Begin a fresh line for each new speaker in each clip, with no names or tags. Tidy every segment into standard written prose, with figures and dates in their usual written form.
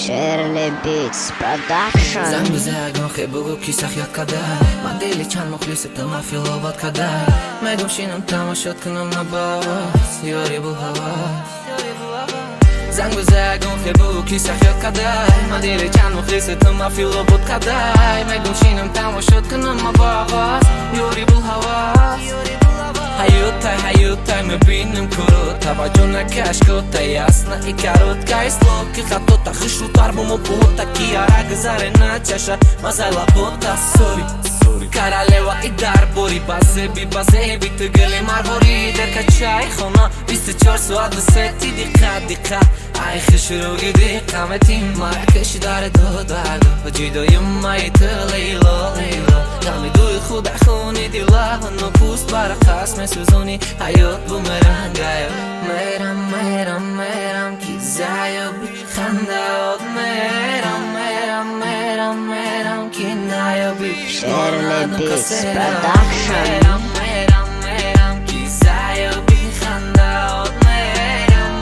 Shirley Beats Production.
زنگ بزن خیلی بگو کی سخیات کده من دیلی چند مخلیصت ما فی لابات کده میگم شینم تماشات کنم نباس یاری بو هواس زنگ بزن خیلی بگو کی سخیات کده من دیلی چند مخلیصت ما فی لابات کده میگم شینم تماشات کنم نباس یاری بو هواس حیوتای میبینم کروتا با جونه کشکوتا ясно и короткая словки хатота хышу тарбому плота кияра гзаре на чаша мазай лабота сори королева и дар бори базеби тыгли марбори дерка чай хона 24 ساعت بستی دقت ای خشروگی دقمتی مرکشی داره دو جیدوی مایت لیلا دمی دوی خود خونی دیلا نو پوست برخص مسوزونی حیات بومرنگایا میرم کی زایو بخنداد میرم کی نایو بی
Shirley Beats Production.
میرم کی زایو بخنداد میرم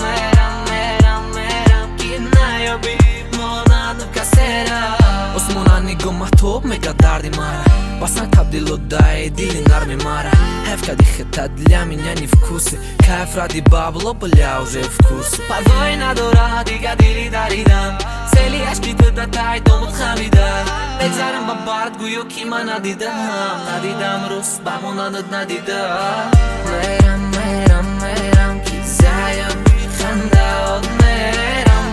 کی نایو بی مولانو کسرا осмона нигоҳ маҳтоб мекард дарди мара басан табдило дай дили нарми мара ҳайф кади хита для меня не вкусы кайф ради бабло бля уже вкусы парвои надорад дига дили даридам сели ашки тыдатай домут хамидан бегзарам ба бард гӯё ки ман надидам рус бамонанад надидам мерам ки заёб хандаод мерам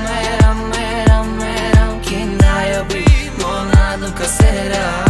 ки наёбӣ монанду касера